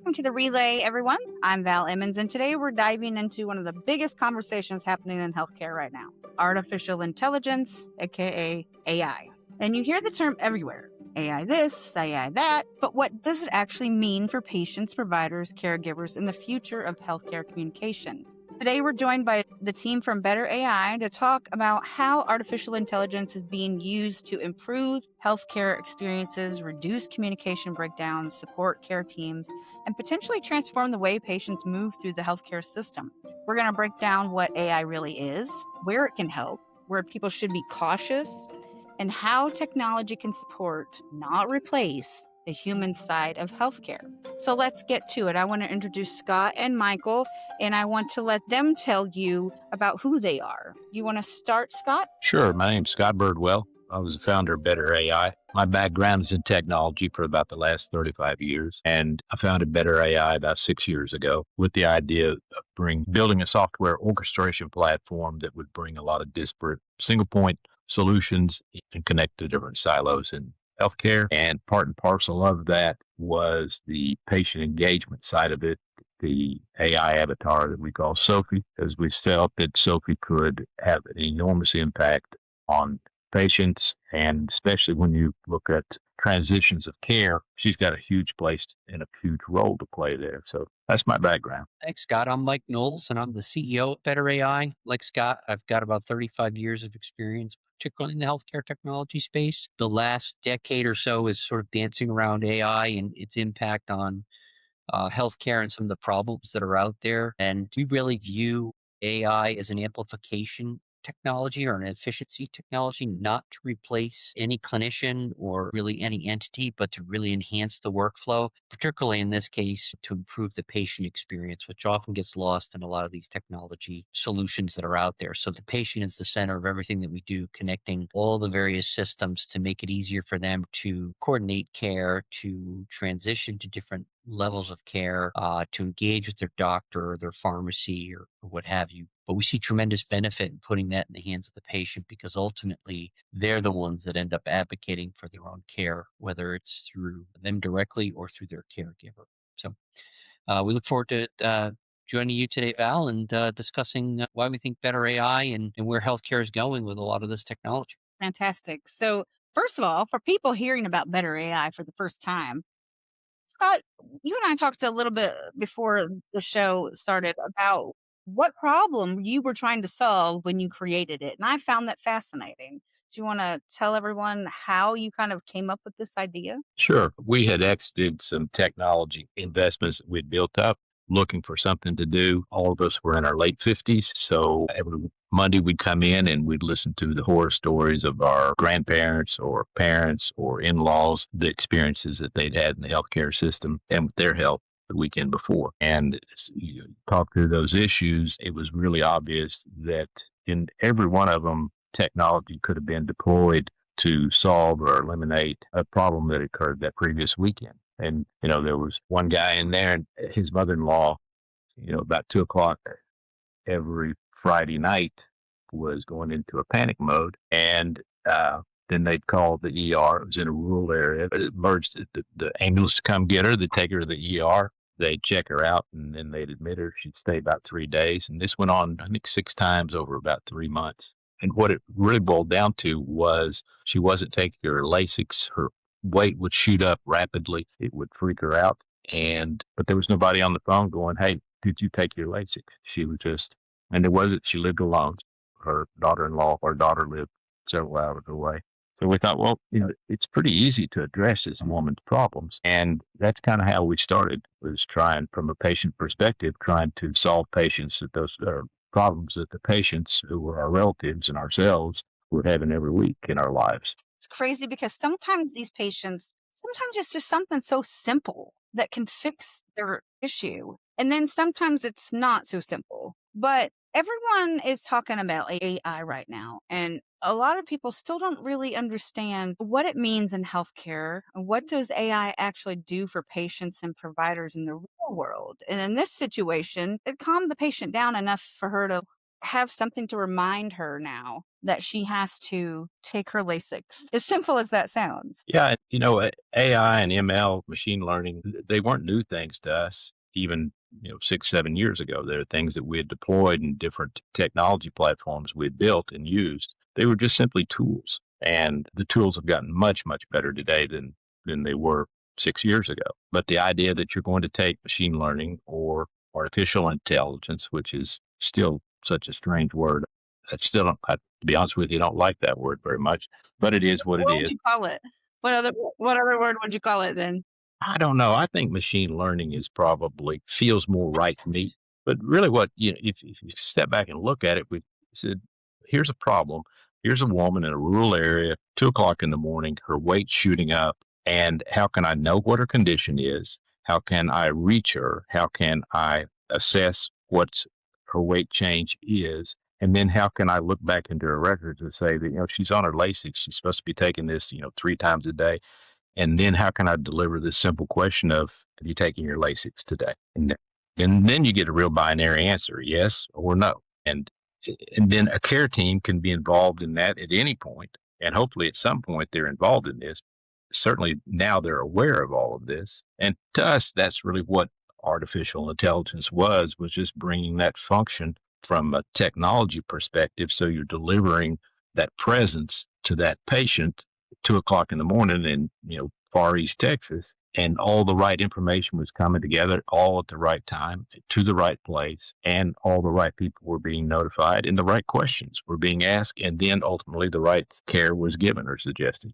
Welcome to the Relay, everyone. I'm Val Emmons, and today we're diving into one of the biggest conversations happening in healthcare right now: artificial intelligence, aka AI. And you hear the term everywhere: AI this, AI that, but what does it actually mean for patients, providers, caregivers, and the future of healthcare communication? Today, we're joined by the team from Bettr AI to talk about how artificial intelligence is being used to improve healthcare experiences, reduce communication breakdowns, support care teams, and potentially transform the way patients move through the healthcare system. We're going to break down what AI really is, where it can help, where people should be cautious, and how technology can support, not replace, the human side of healthcare. So let's get to it. I want to introduce Scott and Michael, and I want to let them tell you about who they are. You want to start, Scott? Sure. My name's Scott Birdwell. I was the founder of Bettr AI. My background is in technology for about the last 35 years, and I founded Bettr AI about 6 years ago with the idea of building a software orchestration platform that would bring a lot of disparate single point solutions and connect to different silos in healthcare. And part and parcel of that was the patient engagement side of it, the AI avatar that we call Sophie, as we felt that Sophie could have an enormous impact on patients. And especially when you look at transitions of care, she's got a huge place and a huge role to play there. So that's my background. Thanks, Scott. I'm Mike Knowles, and I'm the CEO of Bettr AI. Like Scott, I've got about 35 years of experience, particularly in the healthcare technology space. The last decade or so is sort of dancing around AI and its impact on healthcare and some of the problems that are out there. And we really view AI as an amplification technology or an efficiency technology, not to replace any clinician or really any entity, but to really enhance the workflow, particularly in this case, to improve the patient experience, which often gets lost in a lot of these technology solutions that are out there. So the patient is the center of everything that we do, connecting all the various systems to make it easier for them to coordinate care, to transition to different levels of care, to engage with their doctor or their pharmacy or what have you. But we see tremendous benefit in putting that in the hands of the patient, because ultimately they're the ones that end up advocating for their own care, whether it's through them directly or through their caregiver. So we look forward to joining you today, Val, and discussing why we think Bettr AI and where healthcare is going with a lot of this technology. Fantastic. So, first of all, for people hearing about Bettr AI for the first time, Scott, you and I talked a little bit before the show started about what problem you were trying to solve when you created it. And I found that fascinating. Do you want to tell everyone how you kind of came up with this idea? Sure. We had exited some technology investments that we'd built up, looking for something to do. All of us were in our late 50s. So every Monday we'd come in and we'd listen to the horror stories of our grandparents or parents or in-laws, the experiences that they'd had in the healthcare system and with their health the weekend before. And as you talk through those issues, it was really obvious that in every one of them, technology could have been deployed to solve or eliminate a problem that occurred that previous weekend. And, there was one guy in there, and his mother-in-law, about 2 o'clock every Friday night was going into a panic mode. And then they'd call the ER. It was in a rural area. But it emerged the ambulance to come get her. They'd take her to the ER. They'd check her out, and then they'd admit her. She'd stay about 3 days. And this went on, I think, 6 times over about 3 months. And what it really boiled down to was she wasn't taking her Lasix. Her weight would shoot up rapidly. It would freak her out. But there was nobody on the phone going, "Hey, did you take your Lasix?" She was just, and it wasn't, she lived alone. Her daughter-in-law or daughter lived several hours away. So we thought, well, it's pretty easy to address this woman's problems. And that's kind of how we started, was trying from a patient perspective, trying to solve patients that those problems that the patients who were our relatives and ourselves were having every week in our lives. It's crazy because sometimes these patients, sometimes it's just something so simple that can fix their issue. And then sometimes it's not so simple. But everyone is talking about AI right now. And a lot of people still don't really understand what it means in healthcare. What does AI actually do for patients and providers in the real world? And in this situation, it calmed the patient down enough for her to have something to remind her now that she has to take her Lasix. As simple as that sounds. Yeah, AI and ML, machine learning, they weren't new things to us even, 6, 7 years ago. They're things that we had deployed in different technology platforms we had built and used. They were just simply tools. And the tools have gotten much, much better today than they were 6 years ago. But the idea that you're going to take machine learning or artificial intelligence, which is still such a strange word, to be honest with you, don't like that word very much, but it is what it What would is. you call it? What other word would you call it then? I don't know. I think machine learning is probably feels more right to me. But really, if you step back and look at it, we said, here's a problem. Here's a woman in a rural area, 2 o'clock in the morning, her weight's shooting up. And how can I know what her condition is? How can I reach her? How can I assess what her weight change is? And then how can I look back into her records and say that, she's on her Lasix. She's supposed to be taking this, 3 times a day, and then how can I deliver this simple question of, have you taken your Lasix today? And then you get a real binary answer, yes or no. And and then a care team can be involved in that at any point. And hopefully at some point they're involved in this. Certainly now they're aware of all of this. And to us, that's really what artificial intelligence was just bringing that function from a technology perspective. So you're delivering that presence to that patient 2 o'clock in the morning in, far East Texas. And all the right information was coming together all at the right time to the right place. And all the right people were being notified and the right questions were being asked. And then ultimately the right care was given or suggested.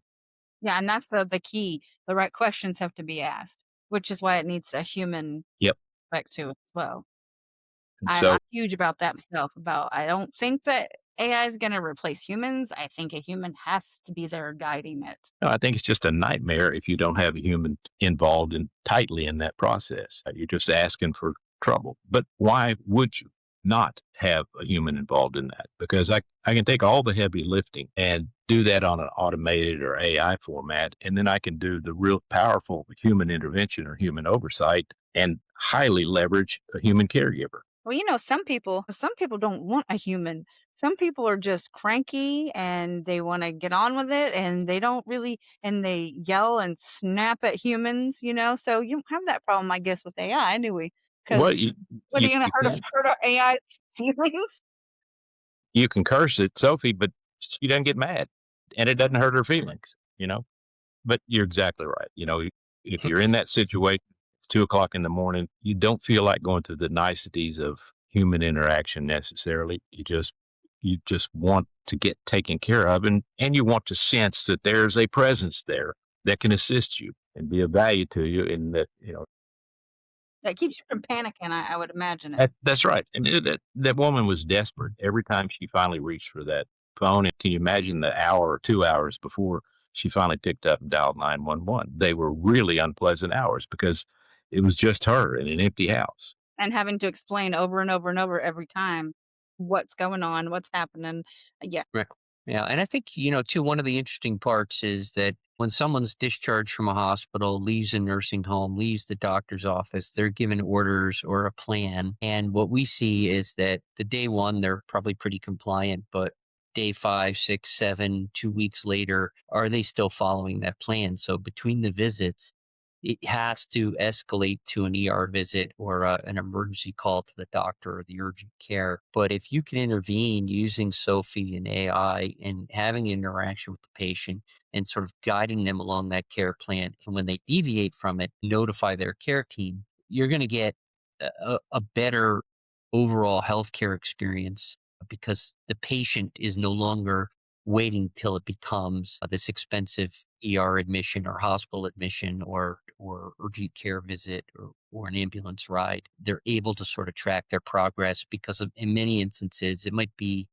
Yeah, and that's the key. The right questions have to be asked, which is why it needs a human Yep. aspect to it as well. And I'm so huge about that myself. I don't think that AI is going to replace humans. I think a human has to be there guiding it. no, I think it's just a nightmare if you don't have a human involved in tightly in that process. You're just asking for trouble. But why would you not have a human involved in that? Because I can take all the heavy lifting and do that on an automated or AI format, and then I can do the real powerful human intervention or human oversight and highly leverage a human caregiver. Well, some people don't want a human. Some people are just cranky and they want to get on with it and they don't really, and they yell and snap at humans. So you don't have that problem, I guess, with AI, do we? Well, Because what are you going you to hurt, can hurt our AI feelings? you can curse at Sophie, but she doesn't get mad, and it doesn't hurt her feelings. But you're exactly right. If you're in that situation, it's 2 o'clock in the morning, you don't feel like going through the niceties of human interaction necessarily. You just want to get taken care of, and you want to sense that there's a presence there that can assist you and be of value to you, and that. That keeps you from panicking, I would imagine it. That's right. And that woman was desperate every time she finally reached for that phone. And can you imagine the hour or 2 hours before she finally picked up and dialed 911? They were really unpleasant hours because it was just her in an empty house. And having to explain over and over and over every time what's going on, what's happening. Yeah. Right. Yeah. And I think, too, one of the interesting parts is that when someone's discharged from a hospital, leaves a nursing home, leaves the doctor's office, they're given orders or a plan. And what we see is that the day one, they're probably pretty compliant, but day 5, 6, 7, 2 weeks later, are they still following that plan? So between the visits, it has to escalate to an ER visit or an emergency call to the doctor or the urgent care. But if you can intervene using Sophie and AI and having an interaction with the patient and sort of guiding them along that care plan, and when they deviate from it, notify their care team, you're going to get a better overall healthcare experience because the patient is no longer waiting till it becomes this expensive ER admission or hospital admission or urgent care visit or an ambulance ride. They're able to sort of track their progress because of, in many instances, it might be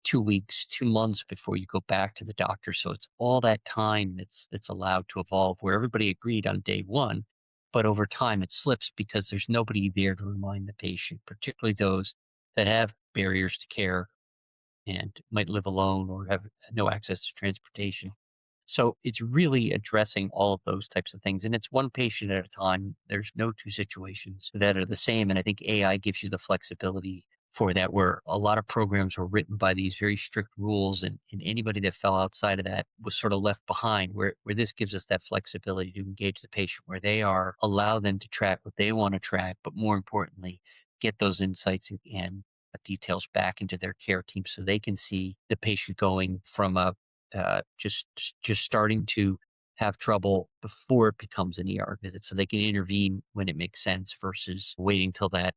2 weeks, 2 months before you go back to the doctor. So it's all that time that's allowed to evolve where everybody agreed on day one, but over time it slips because there's nobody there to remind the patient, particularly those that have barriers to care and might live alone or have no access to transportation. So it's really addressing all of those types of things. And it's one patient at a time. There's no two situations that are the same. And I think AI gives you the flexibility for that, where a lot of programs were written by these very strict rules, and anybody that fell outside of that was sort of left behind, where this gives us that flexibility to engage the patient where they are, allow them to track what they want to track, but more importantly, get those insights and details back into their care team so they can see the patient going from a just starting to have trouble before it becomes an ER visit, so they can intervene when it makes sense versus waiting till that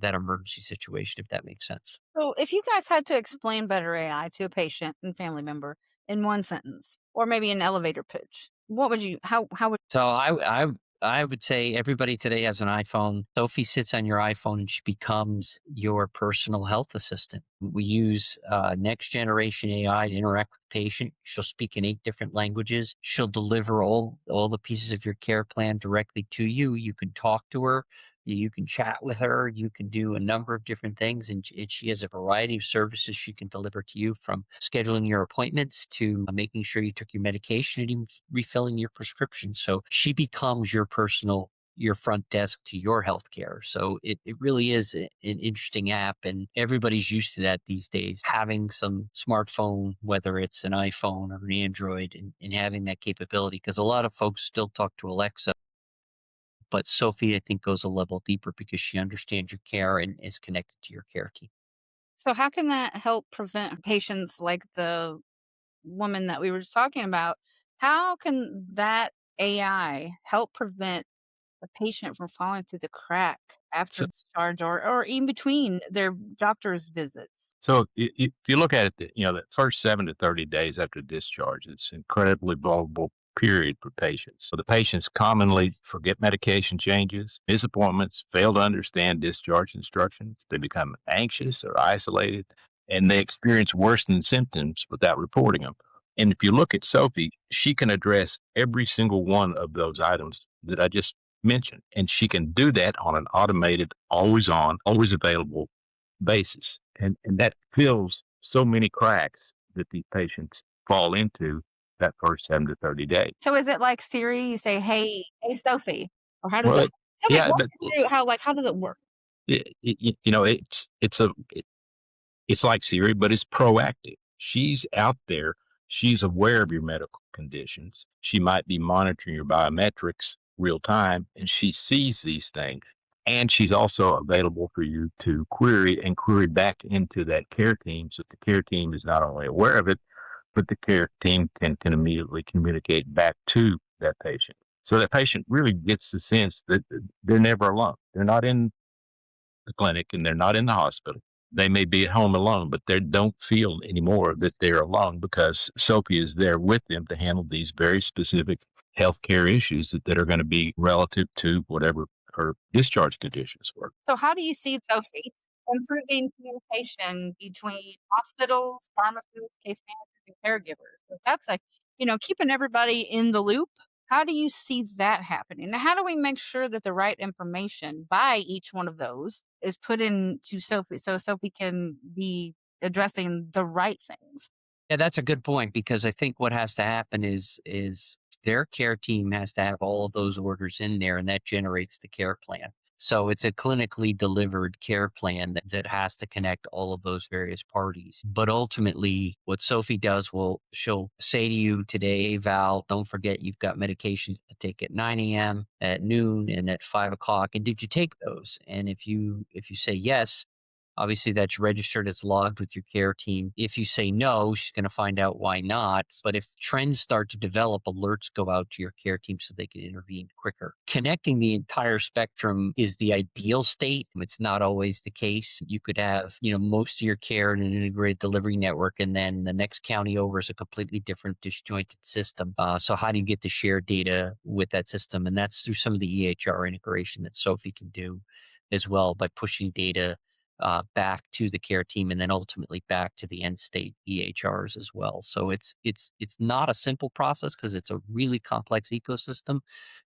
emergency situation, if that makes sense. So, if you guys had to explain Better AI to a patient and family member in one sentence, or maybe an elevator pitch, what would you? How would? So I would say everybody today has an iPhone. Sophie sits on your iPhone and she becomes your personal health assistant. We use next generation AI to interact with the patient. She'll speak in 8 different languages. She'll deliver all the pieces of your care plan directly to you. You can talk to her. You can chat with her. You can do a number of different things, and she has a variety of services she can deliver to you, from scheduling your appointments to making sure you took your medication and even refilling your prescription. So she becomes your front desk to your healthcare. So it really is an interesting app, and everybody's used to that these days. Having some smartphone, whether it's an iPhone or an Android, and having that capability, because a lot of folks still talk to Alexa. But Sophie, I think, goes a level deeper because she understands your care and is connected to your care team. So, how can that help prevent patients like the woman that we were just talking about? How can that AI help prevent the patient from falling through the crack after So, discharge, or in between their doctor's visits? if you look at it, the first 7 to 30 days after discharge, it's an incredibly vulnerable period for patients. So the patients commonly forget medication changes, miss appointments, fail to understand discharge instructions. They become anxious or isolated, and they experience worsening symptoms without reporting them. And if you look at Sophie, she can address every single one of those items that I just mentioned. And she can do that on an automated, always on, always available basis. And that fills so many cracks that these patients fall into that first 7 to 30 days. So, is it like Siri? You say, "Hey, Sophie," or how does Well, it? Tell me, yeah, walk but me through how does it work? it's like Siri, but it's proactive. She's out there. She's aware of your medical conditions. She might be monitoring your biometrics real time, and she sees these things. And she's also available for you to query back into that care team, so the care team is not only aware of it, but the care team can immediately communicate back to that patient. So that patient really gets the sense that they're never alone. They're not in the clinic and they're not in the hospital. They may be at home alone, but they don't feel anymore that they're alone because Sophie is there with them to handle these very specific healthcare issues that are going to be relative to whatever her discharge conditions were. So, how do you see Sophie improving communication between hospitals, pharmacists, case managers, and caregivers? So that's like, keeping everybody in the loop. How do you see that happening? Now, how do we make sure that the right information by each one of those is put into Sophie so Sophie can be addressing the right things? Yeah, that's a good point, because I think what has to happen is their care team has to have all of those orders in there, and that generates the care plan. So it's a clinically delivered care plan that has to connect all of those various parties. But ultimately, what Sophie does, she'll say to you today, "Hey, Val, don't forget you've got medications to take at 9 a.m., at noon, and at 5 o'clock. And did you take those?" And if you say yes, obviously, that's registered, it's logged with your care team. If you say no, she's going to find out why not. But if trends start to develop, alerts go out to your care team so they can intervene quicker. Connecting the entire spectrum is the ideal state. It's not always the case. You could have, most of your care in an integrated delivery network, and then the next county over is a completely different disjointed system. So how do you get to share data with that system? And that's through some of the EHR integration that Sophie can do as well, by pushing data back to the care team and then ultimately back to the end state EHRs as well. So it's not a simple process because it's a really complex ecosystem.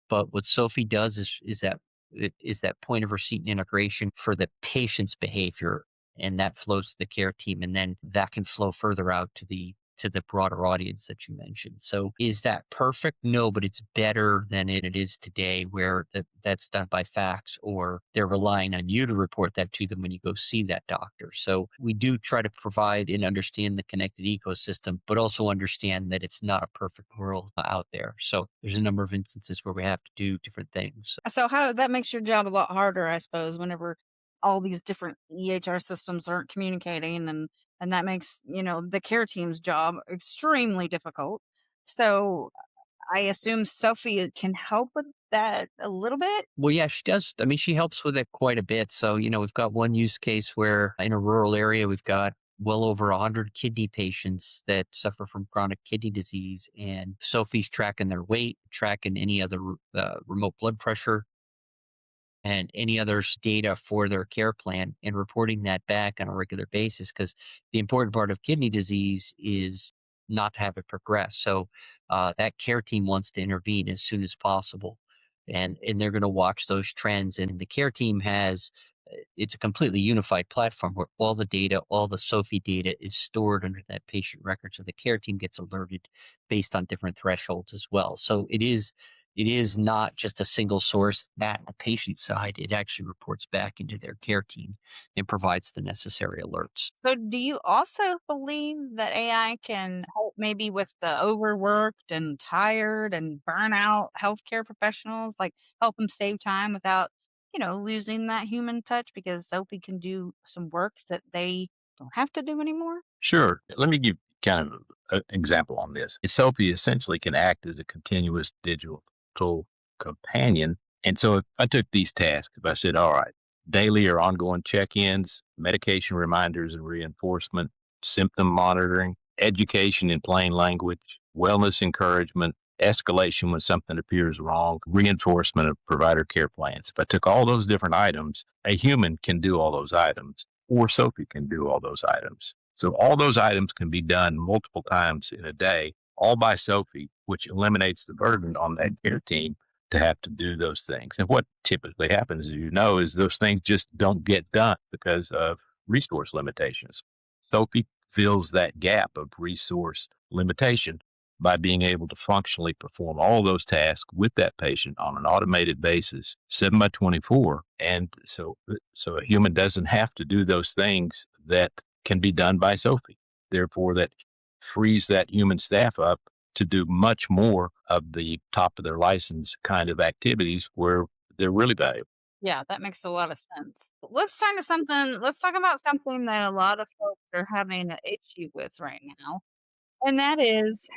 But what Sophie does is that point of receipt and integration for the patient's behavior, and that flows to the care team, and then that can flow further out to the to the broader audience that you mentioned. So is that perfect? No, but it's better than it is today, where that's done by fax, or they're relying on you to report that to them when you go see that doctor. So we do try to provide and understand the connected ecosystem, but also understand that it's not a perfect world out there. So there's a number of instances where we have to do different things. So how that makes your job a lot harder, I suppose, whenever all these different EHR systems aren't communicating, and that makes, the care team's job extremely difficult. So I assume Sophie can help with that a little bit. Well, yeah, she does. I mean, she helps with it quite a bit. So, we've got one use case where in a rural area, we've got well over 100 kidney patients that suffer from chronic kidney disease. And Sophie's tracking their weight, tracking any other remote blood pressure, and any other data for their care plan, and reporting that back on a regular basis. Because the important part of kidney disease is not to have it progress. So that care team wants to intervene as soon as possible, and they're going to watch those trends. And the care team has it's a completely unified platform where all the data, all the Sophie data is stored under that patient record. So the care team gets alerted based on different thresholds as well. So it is not just a single source at the patient side. It actually reports back into their care team and provides the necessary alerts. So do you also believe that AI can help maybe with the overworked and tired and burnout healthcare professionals, like help them save time without, losing that human touch because Sophie can do some work that they don't have to do anymore? Sure. Let me give kind of an example on this. Sophie essentially can act as a continuous digital companion. And so if I took these tasks, if I said, all right, daily or ongoing check ins, medication reminders and reinforcement, symptom monitoring, education in plain language, wellness encouragement, escalation when something appears wrong, reinforcement of provider care plans. If I took all those different items, a human can do all those items, or Sophie can do all those items. So all those items can be done multiple times in a day, all by Sophie, which eliminates the burden on that care team to have to do those things. And what typically happens, as you know, is those things just don't get done because of resource limitations. Sophie fills that gap of resource limitation by being able to functionally perform all those tasks with that patient on an automated basis, 7 by 24. And so a human doesn't have to do those things that can be done by Sophie. Therefore, that frees that human staff up to do much more of the top of their license kind of activities where they're really valuable. Yeah, that makes a lot of sense. Let's talk about something that a lot of folks are having an issue with right now, and that is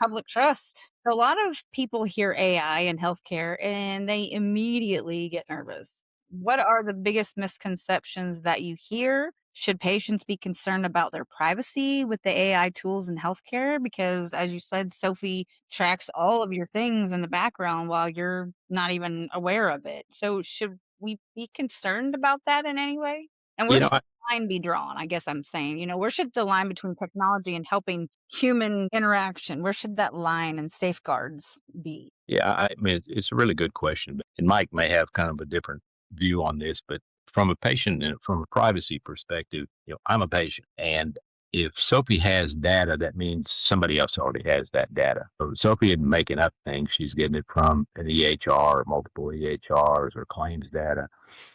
public trust. A lot of people hear AI in healthcare and they immediately get nervous. What are the biggest misconceptions that you hear? Should patients be concerned about their privacy with the AI tools in healthcare? Because, as you said, Sophie tracks all of your things in the background while you're not even aware of it. So, should we be concerned about that in any way? And You where know, should the line be drawn? I guess I'm saying, where should the line between technology and helping human interaction, where should that line and safeguards be? Yeah, I mean, it's a really good question. And Mike may have kind of a different view on this, but from a patient and from a privacy perspective, I'm a patient. And if Sophie has data, that means somebody else already has that data. So Sophie isn't making up things. She's getting it from an EHR or multiple EHRs or claims data.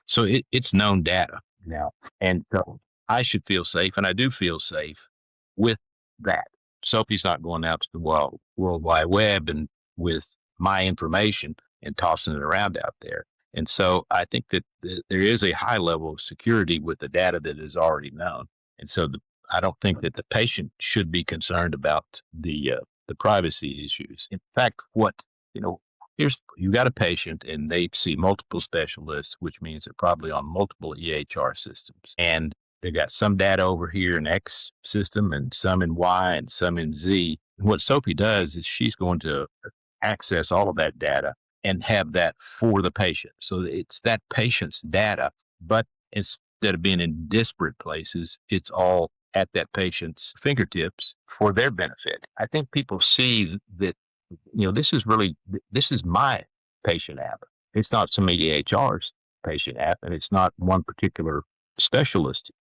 So it's known data now. And so I should feel safe, and I do feel safe with that. Sophie's not going out to the World Wide Web and with my information and tossing it around out there. And so I think that there is a high level of security with the data that is already known. And so I don't think that the patient should be concerned about the privacy issues. In fact, here's you got a patient and they see multiple specialists, which means they're probably on multiple EHR systems. And they got some data over here in X system and some in Y and some in Z. And what Sophie does is she's going to access all of that data and have that for the patient. So it's that patient's data, but instead of being in disparate places, it's all at that patient's fingertips for their benefit. I think people see that, this is my patient app. It's not some EHR's patient app, and it's not one particular specialist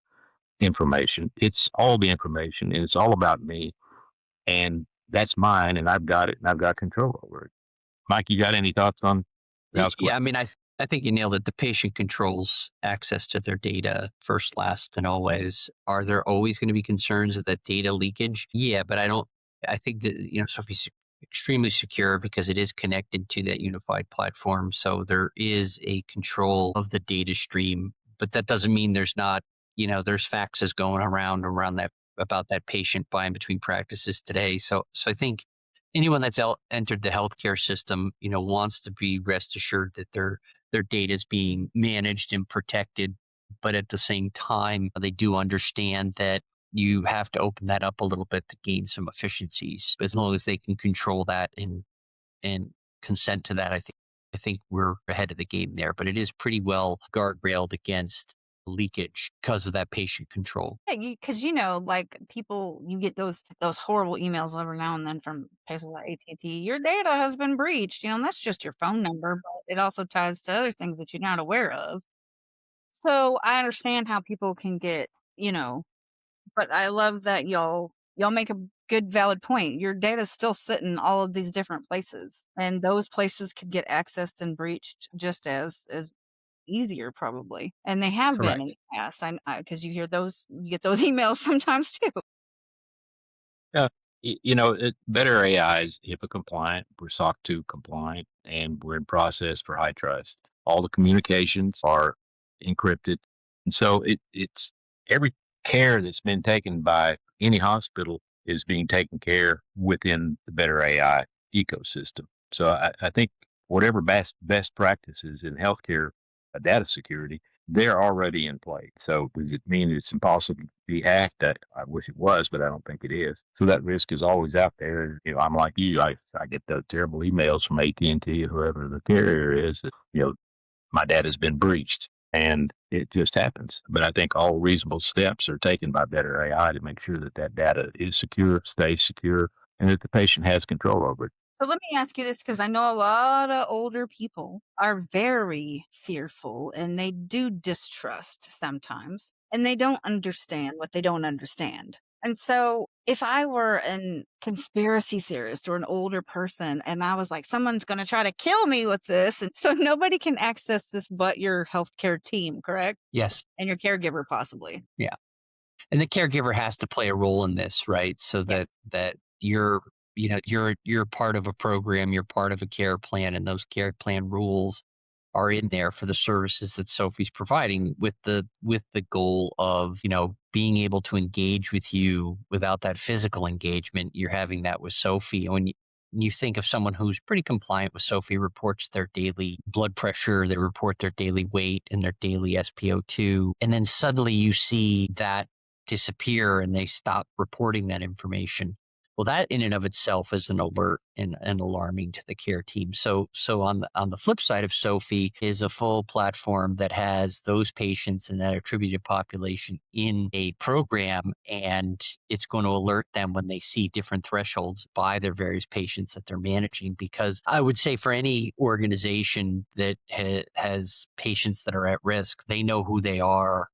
information. It's all the information, and it's all about me, and that's mine, and I've got it, and I've got control over it. Mike, you got any thoughts on Val's Yeah, I question? mean, I think you nailed it. The patient controls access to their data first, last, and always. Are there always going to be concerns of that data leakage? Yeah, but I think that, Sophie's extremely secure because it is connected to that unified platform. So there is a control of the data stream, but that doesn't mean there's not, there's faxes going around that about that patient buying between practices today. So I think anyone that's entered the healthcare system, wants to be rest assured that their data is being managed and protected. But at the same time, they do understand that you have to open that up a little bit to gain some efficiencies. As long as they can control that and consent to that, I think we're ahead of the game there. But it is pretty well guardrailed against leakage because of that patient control. Yeah, because like people, you get those horrible emails every now and then from places like AT&T. Your data has been breached. And that's just your phone number, but it also ties to other things that you're not aware of. So I understand how people can get, you know, but I love that y'all make a good valid point. Your data's still sitting in all of these different places, and those places could get accessed and breached just as easier probably. And they have been in Correct. the past. I because you get those emails sometimes too. Yeah. Better AI is HIPAA compliant. We're SOC 2 compliant, and we're in process for high trust. All the communications are encrypted. And so it's every care that's been taken by any hospital is being taken care within the Better AI ecosystem. So I think whatever best practices in healthcare data security, they're already in play. So does it mean it's impossible to be hacked? I wish it was, but I don't think it is. So that risk is always out there. I'm like you. I get those terrible emails from AT&T or whoever the carrier is that my data's been breached, and it just happens. But I think all reasonable steps are taken by Better AI to make sure that that data is secure, stays secure, and that the patient has control over it. So let me ask you this, because I know a lot of older people are very fearful and they do distrust sometimes, and they don't understand what they don't understand. And so if I were a conspiracy theorist or an older person and I was like, someone's going to try to kill me with this, and so nobody can access this but your healthcare team, correct? Yes. And your caregiver, possibly. Yeah. And the caregiver has to play a role in this, right? So Yes. that you're part of a program, you're part of a care plan, and those care plan rules are in there for the services that Sophie's providing with the goal of, being able to engage with you without that physical engagement. You're having that with Sophie. When you think of someone who's pretty compliant with Sophie, reports their daily blood pressure, they report their daily weight and their daily SpO2, and then suddenly you see that disappear and they stop reporting that information. Well, that in and of itself is an alert and alarming to the care team. So on the flip side of Sophie is a full platform that has those patients and that attributed population in a program, and it's going to alert them when they see different thresholds by their various patients that they're managing. Because I would say for any organization that has patients that are at risk, they know who they are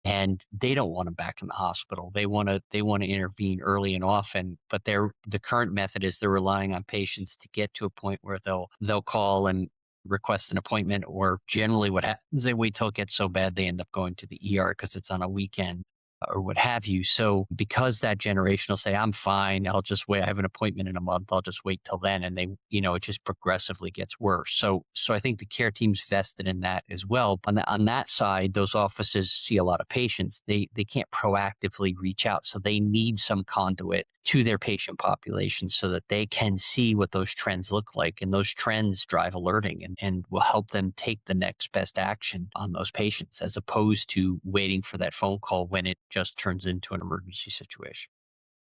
and they don't want them back in the hospital. They want to intervene early and often, but the current method is they're relying on patients to get to a point where they'll call and request an appointment, or generally what happens, they wait till it gets so bad they end up going to the ER because it's on a weekend or what have you. So because that generation will say, I'm fine, I'll just wait. I have an appointment in a month. I'll just wait till then. And it just progressively gets worse. So I think the care team's vested in that as well. On that side, those offices see a lot of patients. They can't proactively reach out. So they need some conduit to their patient population so that they can see what those trends look like. And those trends drive alerting and will help them take the next best action on those patients, as opposed to waiting for that phone call when it just turns into an emergency situation.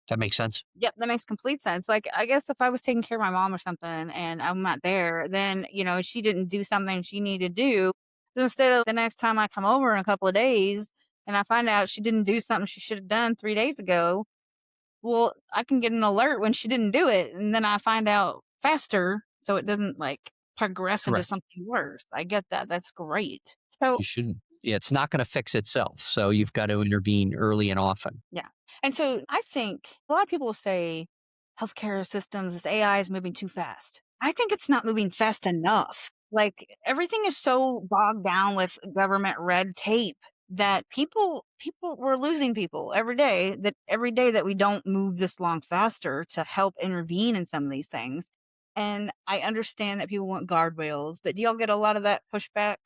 That makes sense? Yep, that makes complete sense. Like, I guess if I was taking care of my mom or something and I'm not there, then, she didn't do something she needed to do. So instead of the next time I come over in a couple of days and I find out she didn't do something she should have done 3 days ago, well, I can get an alert when she didn't do it. And then I find out faster so it doesn't like progress into Correct. something worse. I get that. That's great. So You shouldn't. it's not going to fix itself. So you've got to intervene early and often. Yeah. And so I think a lot of people will say healthcare systems, this AI is moving too fast. I think it's not moving fast enough. Like everything is so bogged down with government red tape that we're losing people every day that we don't move this long faster to help intervene in some of these things. And I understand that people want guardrails, but do y'all get a lot of that pushback?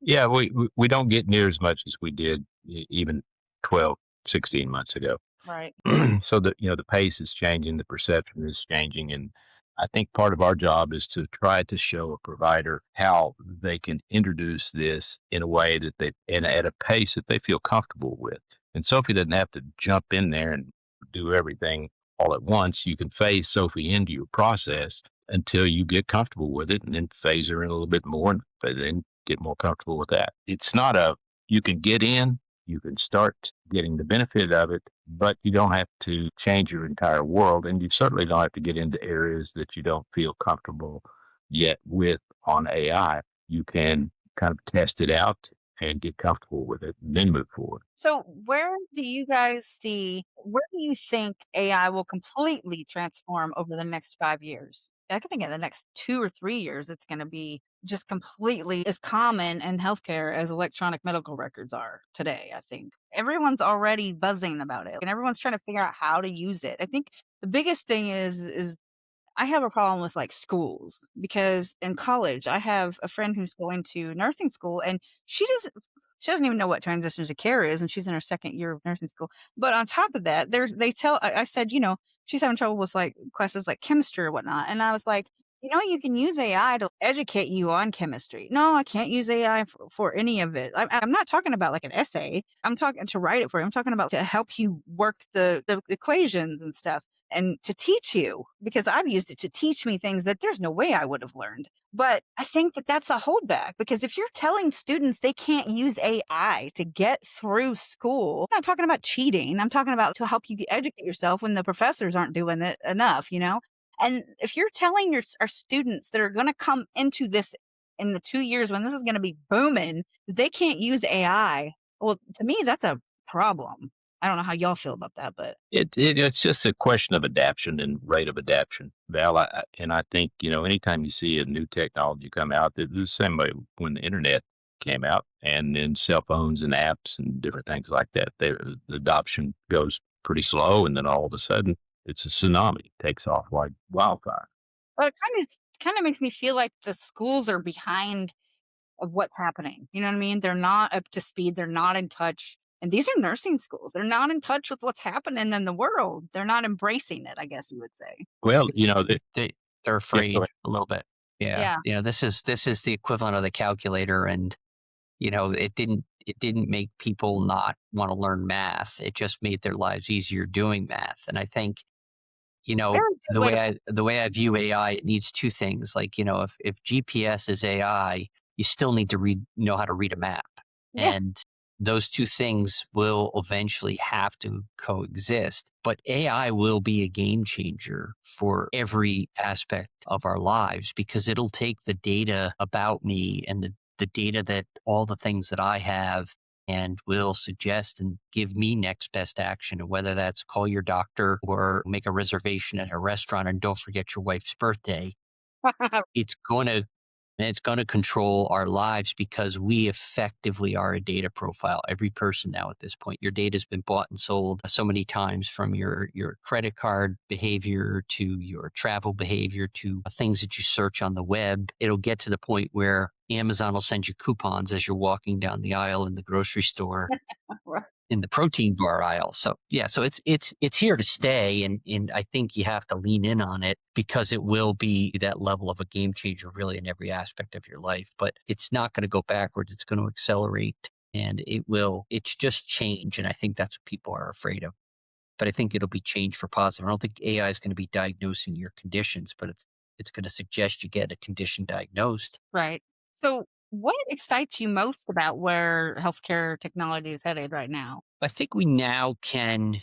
Yeah, we don't get near as much as we did even 12, 16 months ago. Right. So the pace is changing, the perception is changing, and I think part of our job is to try to show a provider how they can introduce this in a way that they and at a pace that they feel comfortable with. And Sophie doesn't have to jump in there and do everything all at once. You can phase Sophie into your process until you get comfortable with it, and then phase her in a little bit more, and then get more comfortable with that. It's not a you can get in, you can start getting the benefit of it, but you don't have to change your entire world. And you certainly don't have to get into areas that you don't feel comfortable yet with on AI. You can kind of test it out and get comfortable with it and then move forward. So, where do you think AI will completely transform over the next 5 years? I can think in the next 2 or 3 years, it's going to be just completely as common in healthcare as electronic medical records are today. I think everyone's already buzzing about it and everyone's trying to figure out how to use it. I think the biggest thing is I have a problem with like schools because in college I have a friend who's going to nursing school and she doesn't even know what transitions to care is and she's in her second year of nursing school. But on top of that, I said, she's having trouble with like classes like chemistry or whatnot. And I was like, you can use AI to educate you on chemistry. No, I can't use AI for any of it. I'm not talking about like an essay. I'm talking to write it for you. I'm talking about to help you work the equations and stuff and to teach you because I've used it to teach me things that there's no way I would have learned. But I think that that's a holdback because if you're telling students they can't use AI to get through school, I'm not talking about cheating. I'm talking about to help you educate yourself when the professors aren't doing it enough. And if you're telling our students that are going to come into this in the 2 years when this is going to be booming, that they can't use AI, well, to me, that's a problem. I don't know how y'all feel about that, but It's just a question of adaptation and rate of adaptation, Val. And I think, anytime you see a new technology come out, it's the same way when the internet came out and then cell phones and apps and different things like that, the adoption goes pretty slow. And then all of a sudden it's a tsunami, takes off like wildfire. it kind of makes me feel like the schools are behind of what's happening. You know what I mean? They're not up to speed. They're not in touch. And these are nursing schools. They're not in touch with what's happening in the world. They're not embracing it, I guess you would say. Well, They're yeah, afraid go ahead. a little bit. Yeah. Yeah. This is the equivalent of the calculator, and it didn't make people not want to learn math. It just made their lives easier doing math. And I think, Very good the way to way I view AI, it needs two things. Like, if GPS is AI, you still need to know how to read a map. yeah. And those two things will eventually have to coexist. But AI will be a game changer for every aspect of our lives because it'll take the data about me and the data that all the things that I have and will suggest and give me next best action. And whether that's call your doctor or make a reservation at a restaurant and don't forget your wife's birthday, it's going to control our lives because we effectively are a data profile. Every person now at this point, your data has been bought and sold so many times, from your credit card behavior to your travel behavior to things that you search on the web. It'll get to the point where Amazon will send you coupons as you're walking down the aisle in the grocery store, Right. in the protein bar aisle. So yeah, so it's here to stay, and I think you have to lean in on it because it will be that level of a game changer really in every aspect of your life. But it's not going to go backwards, it's going to accelerate, and it's just change. And I think that's what people are afraid of. But I think it'll be change for positive. I don't think AI is going to be diagnosing your conditions, but it's going to suggest you get a condition diagnosed. Right. So, what excites you most about where healthcare technology is headed right now? I think we now can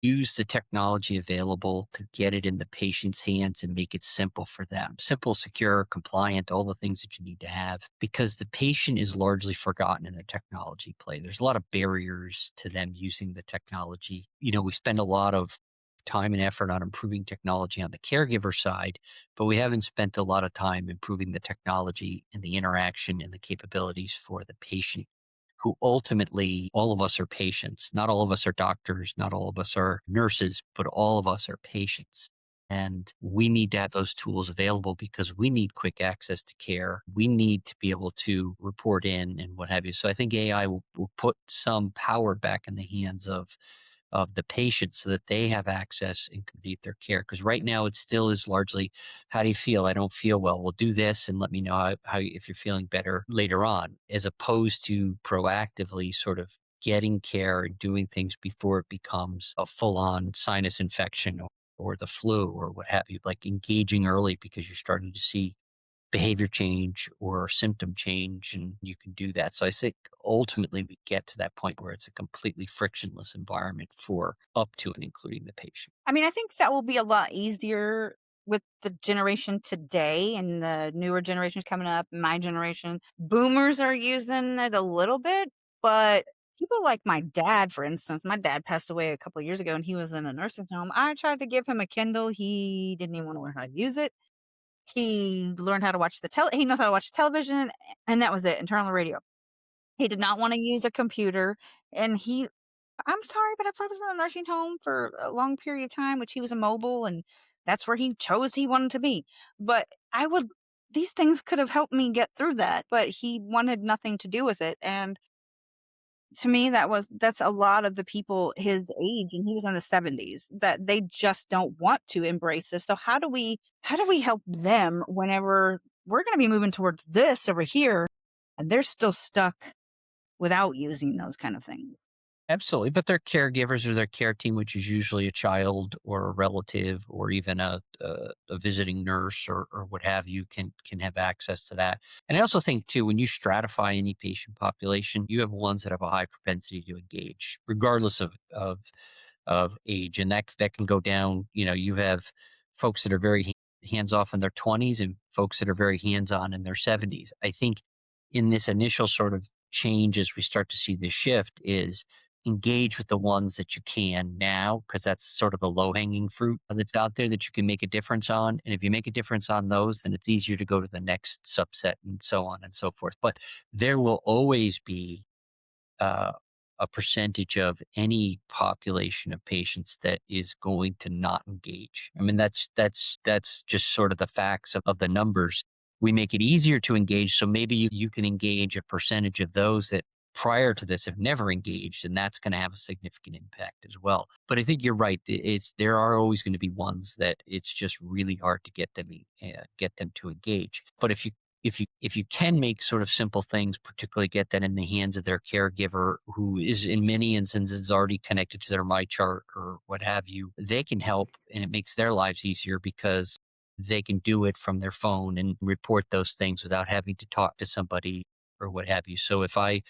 use the technology available to get it in the patient's hands and make it simple for them. Simple, secure, compliant, all the things that you need to have, because the patient is largely forgotten in the technology play. There's a lot of barriers to them using the technology. We spend a lot of time and effort on improving technology on the caregiver side, but we haven't spent a lot of time improving the technology and the interaction and the capabilities for the patient, who ultimately, all of us are patients. Not all of us are doctors, not all of us are nurses, but all of us are patients. And we need to have those tools available because we need quick access to care. We need to be able to report in and what have you. So I think AI will put some power back in the hands of the patient so that they have access and complete their care. Because right now it still is largely, how do you feel? I don't feel well. Well, do this and let me know if you're feeling better later on, as opposed to proactively sort of getting care and doing things before it becomes a full on sinus infection or the flu or what have you, like engaging early because you're starting to see behavior change or symptom change, and you can do that. So I think ultimately we get to that point where it's a completely frictionless environment for up to and including the patient. I mean, I think that will be a lot easier with the generation today and the newer generations coming up. My generation, boomers are using it a little bit, but people like my dad, for instance, my dad passed away a couple of years ago and he was in a nursing home. I tried to give him a Kindle. He didn't even want to learn how to use it. He learned how to watch he knows how to watch television, and that was it, and turn on the radio. He did not want to use a computer, and I'm sorry, but if I was in a nursing home for a long period of time, which he was immobile, and that's where he chose he wanted to be. But these things could have helped me get through that, but he wanted nothing to do with it. And to me, that's a lot of the people his age, and he was in the 70s, that they just don't want to embrace this. So how do we help them whenever we're going to be moving towards this over here, and they're still stuck without using those kind of things? Absolutely, but their caregivers or their care team, which is usually a child or a relative or even a visiting nurse or what have you, can have access to that. And I also think too, when you stratify any patient population, you have ones that have a high propensity to engage, regardless of age, and that can go down. You have folks that are very hands off in their 20s and folks that are very hands on in their 70s. I think in this initial sort of change, as we start to see this shift, is engage with the ones that you can now, because that's sort of the low hanging fruit that's out there that you can make a difference on. And if you make a difference on those, then it's easier to go to the next subset and so on and so forth. But there will always be uh, a percentage of any population of patients that is going to not engage. I mean, that's just sort of the facts of the numbers. We make it easier to engage, so maybe you can engage a percentage of those that prior to this have never engaged, and that's going to have a significant impact as well. But I think you're right. There are always going to be ones that it's just really hard to get them to engage. But if you can make sort of simple things, particularly get that in the hands of their caregiver, who is in many instances already connected to their MyChart or what have you, they can help, and it makes their lives easier because they can do it from their phone and report those things without having to talk to somebody or what have you. So if I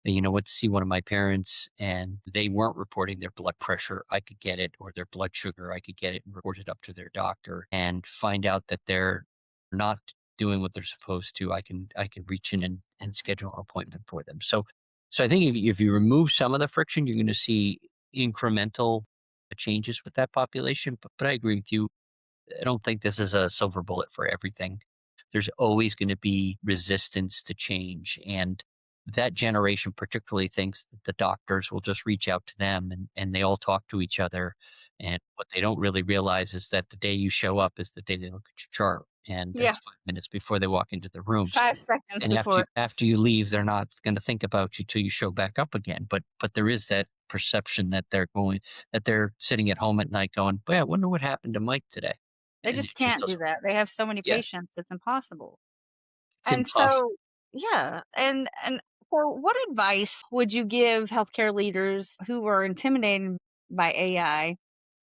went to see one of my parents and they weren't reporting their blood pressure, I could get it, or their blood sugar, I could get it and report it up to their doctor and find out that they're not doing what they're supposed to. I can reach in and schedule an appointment for them. So I think if you remove some of the friction, you're going to see incremental changes with that population. But I agree with you. I don't think this is a silver bullet for everything. There's always going to be resistance to change. And that generation particularly thinks that the doctors will just reach out to them and they all talk to each other. And what they don't really realize is that the day you show up is the day they look at your chart. And Yeah, that's 5 minutes before they walk into the room. 5 seconds And after before. after you leave, they're not going to think about you till you show back up again. But there is that perception that they're sitting at home at night going, "Boy, I wonder what happened to Mike today." They And just it just can't do doesn't. that. They have so many Yeah, patients, it's impossible. it's And impossible. so, yeah, and so what advice would you give healthcare leaders who are intimidated by AI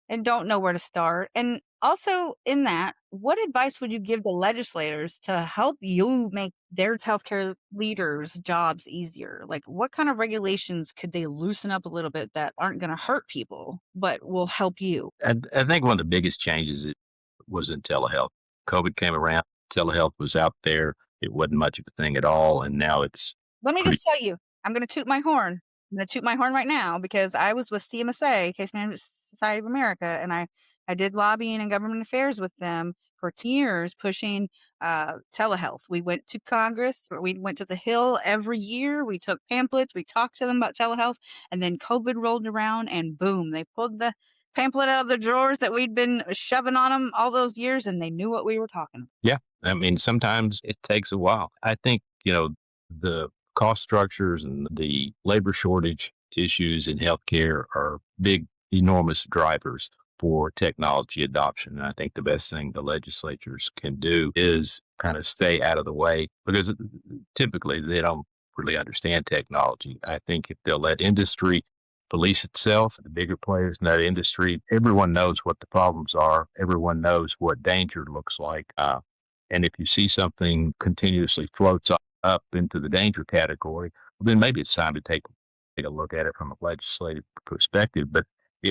and don't know where to start? And also in that, what advice would you give to legislators to help you make their healthcare leaders' jobs easier? Like, what kind of regulations could they loosen up a little bit that aren't going to hurt people, but will help you? I think one of the biggest changes was in telehealth. COVID came around, telehealth was out there. It wasn't much of a thing at all, and now it's Let me pretty. just tell you, I'm going to toot my horn. I'm going to toot my horn right now because I was with CMSA, Case Management Society of America, and I did lobbying and government affairs with them for 10 years pushing telehealth. We went to Congress, we went to the Hill every year. We took pamphlets, we talked to them about telehealth, and then COVID rolled around and boom, they pulled the pamphlet out of the drawers that we'd been shoving on them all those years, and they knew what we were talking about. Yeah. I mean, sometimes it takes a while. I think, the cost structures and the labor shortage issues in healthcare are big, enormous drivers for technology adoption. And I think the best thing the legislatures can do is kind of stay out of the way because typically they don't really understand technology. I think if they'll let industry police itself, the bigger players in that industry, everyone knows what the problems are. Everyone knows what danger looks like. And if you see something continuously floats up into the danger category, well, then maybe it's time to take a look at it from a legislative perspective. But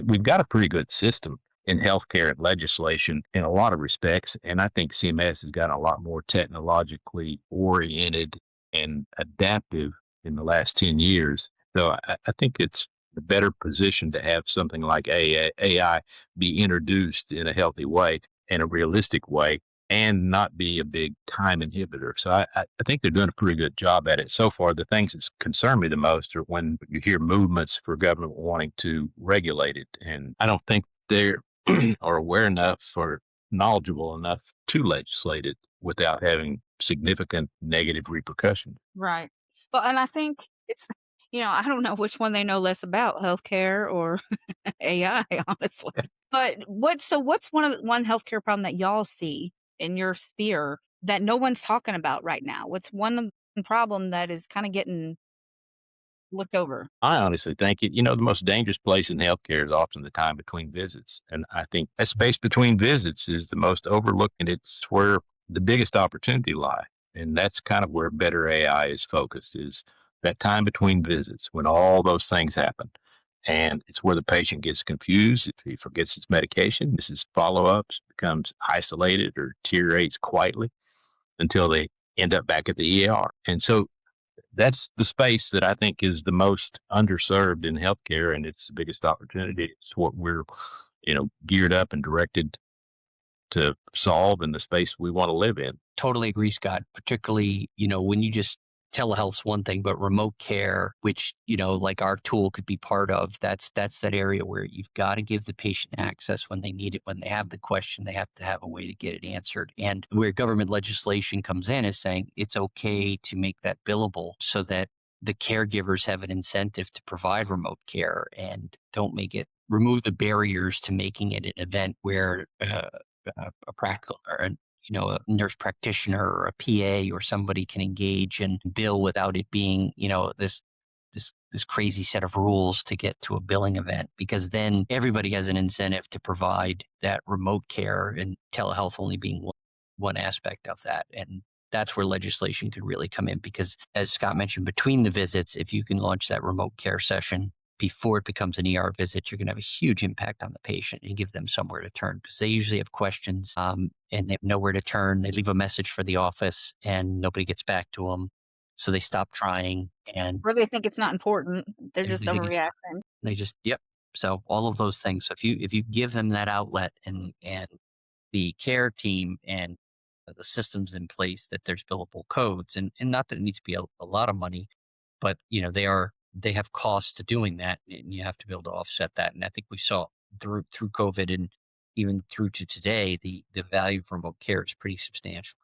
we've got a pretty good system in healthcare and legislation in a lot of respects. And I think CMS has gotten a lot more technologically oriented and adaptive in the last 10 years. So I think it's a better position to have something like AI be introduced in a healthy way, in a realistic way, and not be a big time inhibitor. So I think they're doing a pretty good job at it so far. The things that concern me the most are when you hear movements for government wanting to regulate it. And I don't think they're are aware enough or knowledgeable enough to legislate it without having significant negative repercussions. Right. Well, and I think it's, I don't know which one they know less about, healthcare or AI, honestly. But what's one healthcare problem that y'all see in your sphere that no one's talking about right now? What's one problem that is kind of getting looked over? I honestly think the most dangerous place in healthcare is often the time between visits. And I think that space between visits is the most overlooked, and it's where the biggest opportunity lie. And that's kind of where Better AI is focused, is that time between visits when all those things happen. And it's where the patient gets confused. If he forgets his medication, misses follow-ups, becomes isolated or deteriorates quietly until they end up back at the ER. And so that's the space that I think is the most underserved in healthcare, and it's the biggest opportunity. It's what we're, geared up and directed to solve in the space we want to live in. Totally agree, Scott. Particularly, when you just telehealth's one thing, but remote care, which, like our tool could be part of, that's that area where you've got to give the patient access when they need it. When they have the question, they have to have a way to get it answered. And where government legislation comes in is saying it's okay to make that billable so that the caregivers have an incentive to provide remote care and don't remove the barriers to making it an event where a practical or a nurse practitioner or a PA or somebody can engage and bill without it being, this crazy set of rules to get to a billing event, because then everybody has an incentive to provide that remote care, and telehealth only being one aspect of that. And that's where legislation could really come in, because as Scott mentioned, between the visits, if you can launch that remote care session before it becomes an ER visit, you're going to have a huge impact on the patient and give them somewhere to turn, because they usually have questions and they have nowhere to turn. They leave a message for the office and nobody gets back to them. So they stop trying, and Or they think it's not important. They're just they just- overreacting. they just, yep. So all of those things. So if you give them that outlet and the care team and the systems in place, that there's billable codes, and not that it needs to be a lot of money, but they have costs to doing that, and you have to be able to offset that. And I think we saw through COVID and even through to today, the value of remote care is pretty substantial.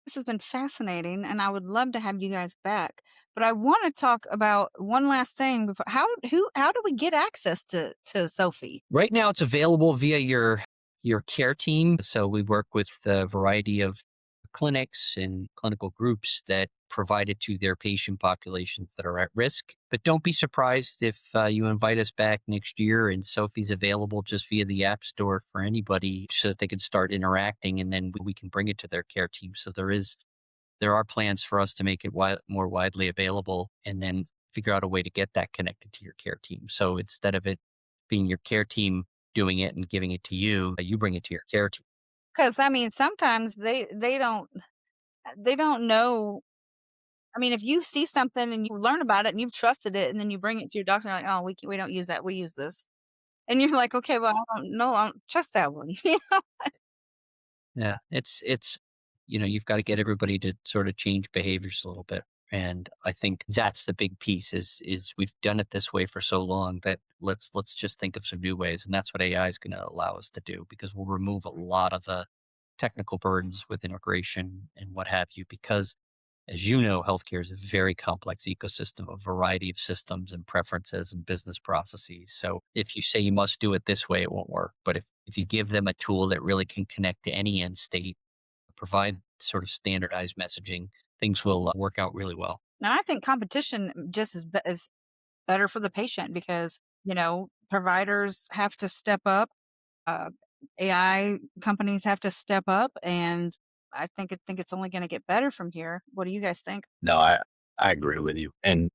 This has been fascinating, and I would love to have you guys back. But I want to talk about one last thing before. How do we get access to Sophie? Right now, it's available via your care team. So we work with a variety of clinics and clinical groups that provide it to their patient populations that are at risk. But don't be surprised if you invite us back next year and Sophie's available just via the App Store for anybody so that they can start interacting, and then we can bring it to their care team. So there are plans for us to make it more widely available, and then figure out a way to get that connected to your care team. So instead of it being your care team doing it and giving it to you, you bring it to your care team. Because I mean, sometimes they don't know. I mean, if you see something and you learn about it and you've trusted it, and then you bring it to your doctor, like, oh, we don't use that, we use this, and you're like, okay, well, I don't know, I don't trust that one. Yeah, it's you've got to get everybody to sort of change behaviors a little bit. And I think that's the big piece is we've done it this way for so long that let's just think of some new ways. And that's what AI is going to allow us to do, because we'll remove a lot of the technical burdens with integration and what have you. Because as you know, healthcare is a very complex ecosystem, a variety of systems and preferences and business processes. So if you say you must do it this way, it won't work. But if you give them a tool that really can connect to any end state, provide sort of standardized messaging, things will work out really well. Now, I think competition just is better for the patient because, providers have to step up, uh, AI companies have to step up, and I think it's only going to get better from here. What do you guys think? No, I agree with you. And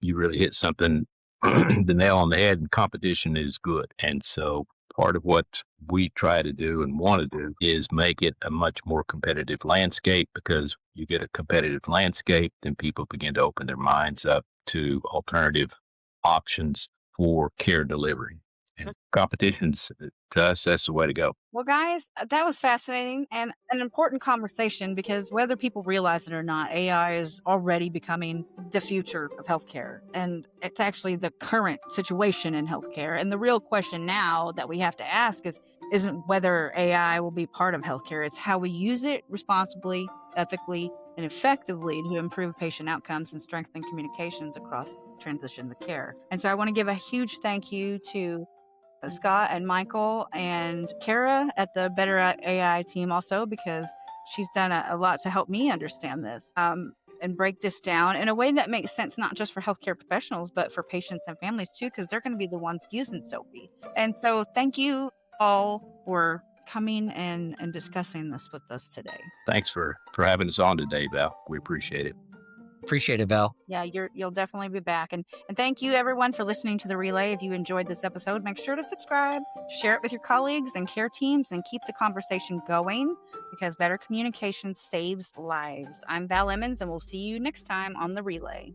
you really hit something, the nail on the head, and competition is good. And so part of what we try to do and want to do is make it a much more competitive landscape, because you get a competitive landscape, then people begin to open their minds up to alternative options for care delivery. And competitions, to us, that's the way to go. Well, guys, that was fascinating and an important conversation because whether people realize it or not, AI is already becoming the future of healthcare. And it's actually the current situation in healthcare. And the real question now that we have to ask isn't whether AI will be part of healthcare, it's how we use it responsibly, ethically, and effectively to improve patient outcomes and strengthen communications across transition to care. And so I want to give a huge thank you to Scott and Michael and Kara at the Bettr AI team also, because she's done a lot to help me understand this and break this down in a way that makes sense, not just for healthcare professionals, but for patients and families too, because they're going to be the ones using Sophie. And so thank you all for coming and discussing this with us today. Thanks for having us on today, Val. We appreciate it. Appreciate it, Val. Yeah, you'll definitely be back. And thank you everyone for listening to the relay. If you enjoyed this episode, make sure to subscribe, share it with your colleagues and care teams, and keep the conversation going, because better communication saves lives. I'm Val Emmons, and we'll see you next time on the relay.